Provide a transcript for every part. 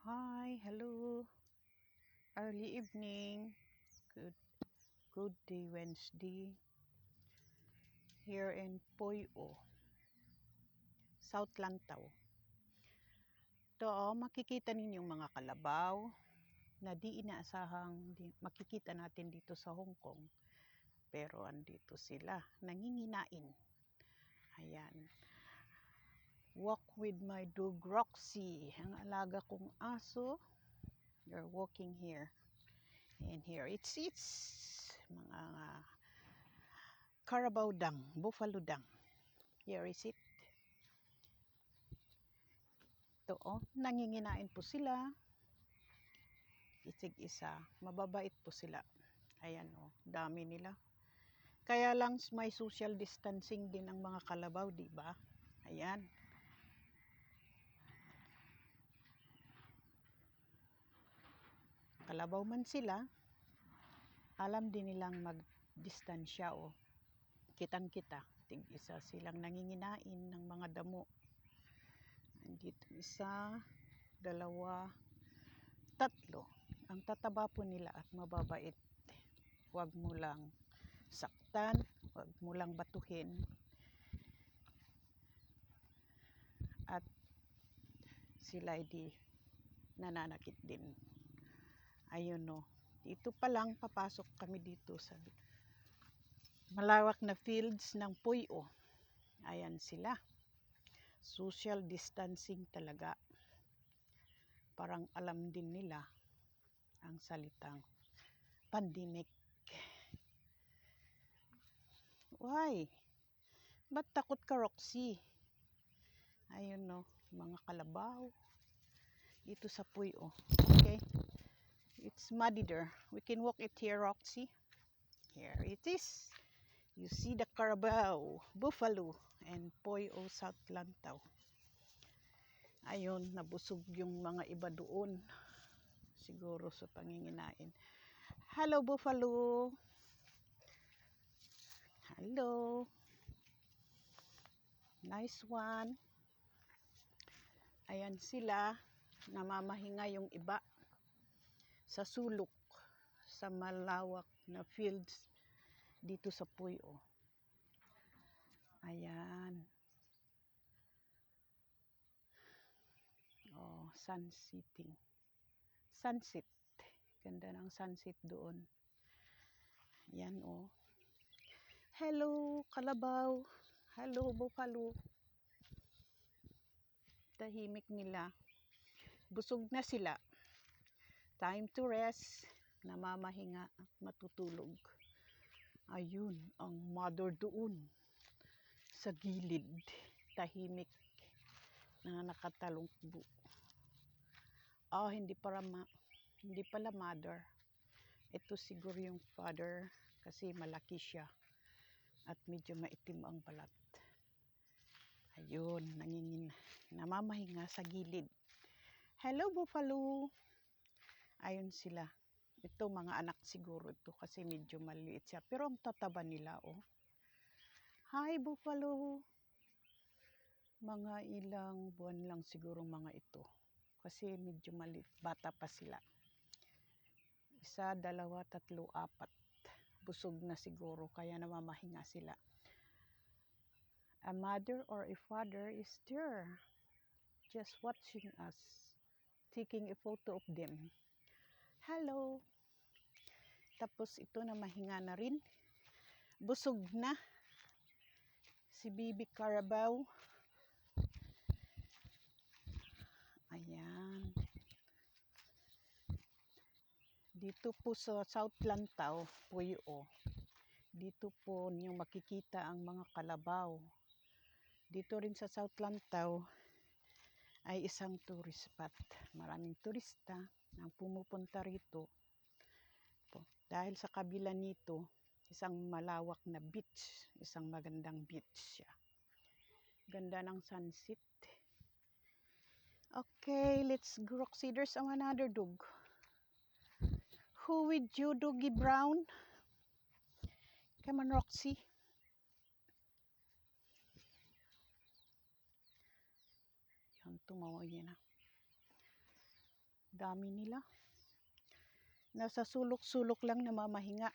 Hi, hello. Early evening. Good day Wednesday. Here in Puyo, South Lantaw. Makikita ninyong mga kalabaw na di inaasahang makikita natin dito sa Hong Kong. Pero andito sila, nanginginain. Ayan. Walk with my dog Roxy. Ang alaga kong aso. They're walking here. And here it's mga Carabao dung, buffalo dung. Here is it. Ito nanginginain po sila. Isig-isa. Mababait po sila. Ayan dami nila. Kaya lang may social distancing din ang mga kalabaw, di ba? Ayan. Kalabaw man sila, alam din nilang magdistansya Kitang-kita. Tig-isa silang nanginginain ng mga damo. Andito isa, dalawa, tatlo. Ang tataba po nila at mababait. Huwag mo lang saktan, huwag mo lang batuhin. At sila di nananakit din. Ayun dito pa lang papasok kami dito sa malawak na fields ng Puyo. Ayan sila. Social distancing talaga. Parang alam din nila ang salitang pandemic. Why? Ba't takot ka, Roxy? Ayun mga kalabaw. Dito sa Puyo. Okay? It's muddy there. We can walk it here, Roxy. Here it is. You see the Carabao, Buffalo, and Puyo South Lantaw. Ayun, nabusog yung mga iba doon. Siguro sa panginginain. Hello, Buffalo. Hello. Nice one. Ayan sila. Namamahinga yung iba sa sulok sa malawak na fields dito sa Puyo. Ayan. Sun setting. Sunset. Ganda ng sunset doon. Yan Hello, kalabaw. Hello, buffalo. Tahimik nila. Busog na sila. Time to rest. Namamahinga at matutulog. Ayun, ang mother doon. Sa gilid. Tahimik na nakatalungbo. Hindi pala mother. Ito siguro yung father kasi malaki siya at medyo maitim ang balat. Ayun, namamahinga sa gilid. Hello, buffalo. Ayun sila. Ito mga anak siguro ito kasi medyo maliit siya. Pero ang tataba nila Hi, buffalo. Mga ilang buwan lang siguro mga ito. Kasi medyo maliit. Bata pa sila. Isa, dalawa, tatlo, apat. Busog na siguro kaya namamahinga sila. A mother or a father is there just watching us, taking a photo of them. Hello. Tapos ito na mahinga na rin. Busog na si Bibi Carabao. Ayan. Dito po sa South Lantaw, Puyo. Dito po niyo makikita ang mga kalabaw. Dito rin sa South Lantaw ay isang tourist spot. Maraming turista ang pumupunta rito. Dahil sa kabila nito, isang malawak na beach. Isang magandang beach siya. Ganda ng sunset. Okay, let's go. Roxy, there's another dog. Who with you, Doggy Brown? Come on, Roxy. Yan, tumawa niya na. Dami nila. Nasa sulok-sulok lang namamahinga.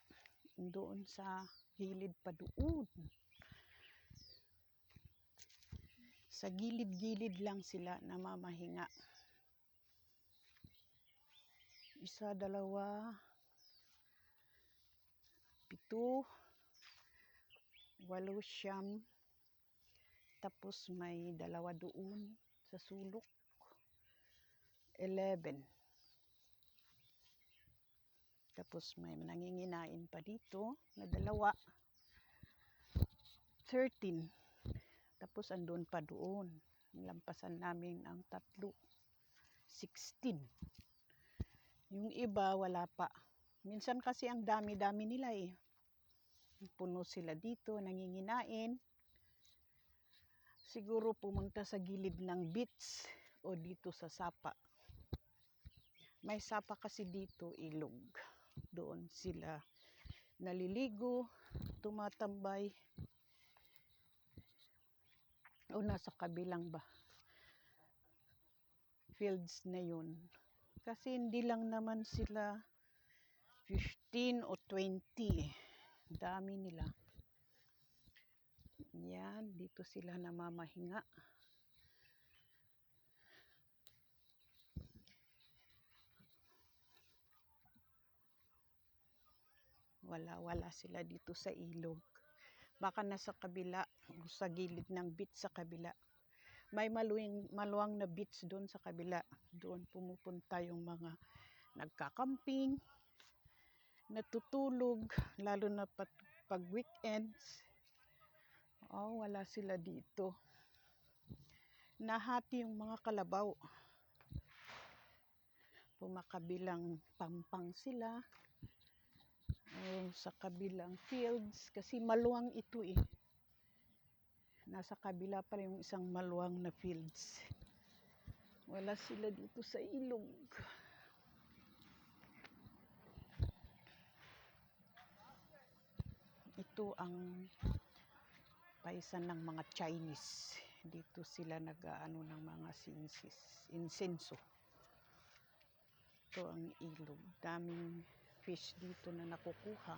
Doon sa gilid pa doon. Sa gilid-gilid lang sila namamahinga. Isa, dalawa, 7, 8, 9. Tapos may 2 doon sa sulok. 11. Tapos may nanginginain pa dito na 2. 13. Tapos andun pa doon. Lampasan namin ang 3. 16. Yung iba wala pa. Minsan kasi ang dami-dami nila eh. Puno sila dito, nanginginain. Siguro pumunta sa gilid ng beach o dito sa sapa. May sapa kasi dito, ilog. Doon sila naliligo, tumatambay. O nasa kabilang ba? Fields na yun. Kasi hindi lang naman sila 15 o 20. Dami nila. Yan, dito sila namamahinga. Wala sila dito sa ilog. Baka nasa kabila, sa gilid ng beach sa kabila. May maluwang na beach doon sa kabila. Doon pumupunta yung mga nagkakamping, natutulog, lalo na pag weekends. Oh, wala sila dito. Nahati yung mga kalabaw. Pumakabilang pampang sila. Sa kabilang fields. Kasi maluwang ito eh. Nasa kabila pa yung isang maluwang na fields. Wala sila dito sa ilog. Ito ang paisan ng mga Chinese. Dito sila nag-aano ng mga insenso. Ito ang ilog. Daming fish dito na nakukuha.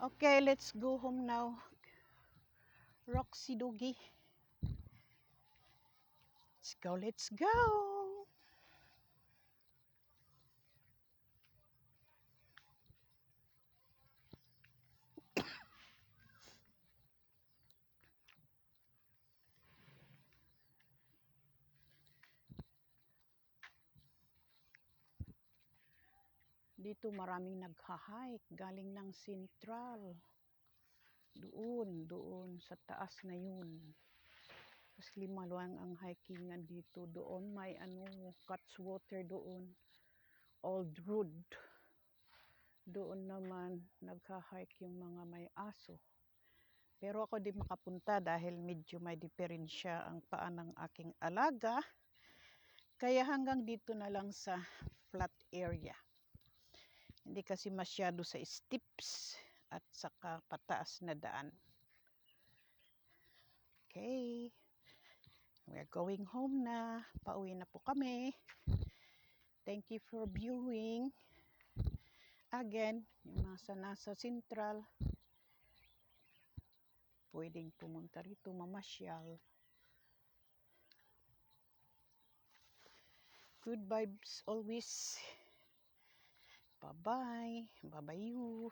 Okay, let's go home now. Roxy Doogie. Let's go. Dito maraming nagha-hike galing ng Central. Doon sa taas na yun. Kasi maluwang ang hikingan dito. Doon may Cutswater doon. Old Road. Doon naman nagha-hike yung mga may aso. Pero ako di makapunta dahil medyo may diferensya ang paa ng aking alaga. Kaya hanggang dito na lang sa flat area. Hindi kasi masyado sa steps at saka pataas na daan. Okay. We're going home na. Pauwi na po kami. Thank you for viewing. Again, yung nasa Central, pwedeng pumunta rito, mamasyal. Good vibes always. Bye-bye. Bye-bye you.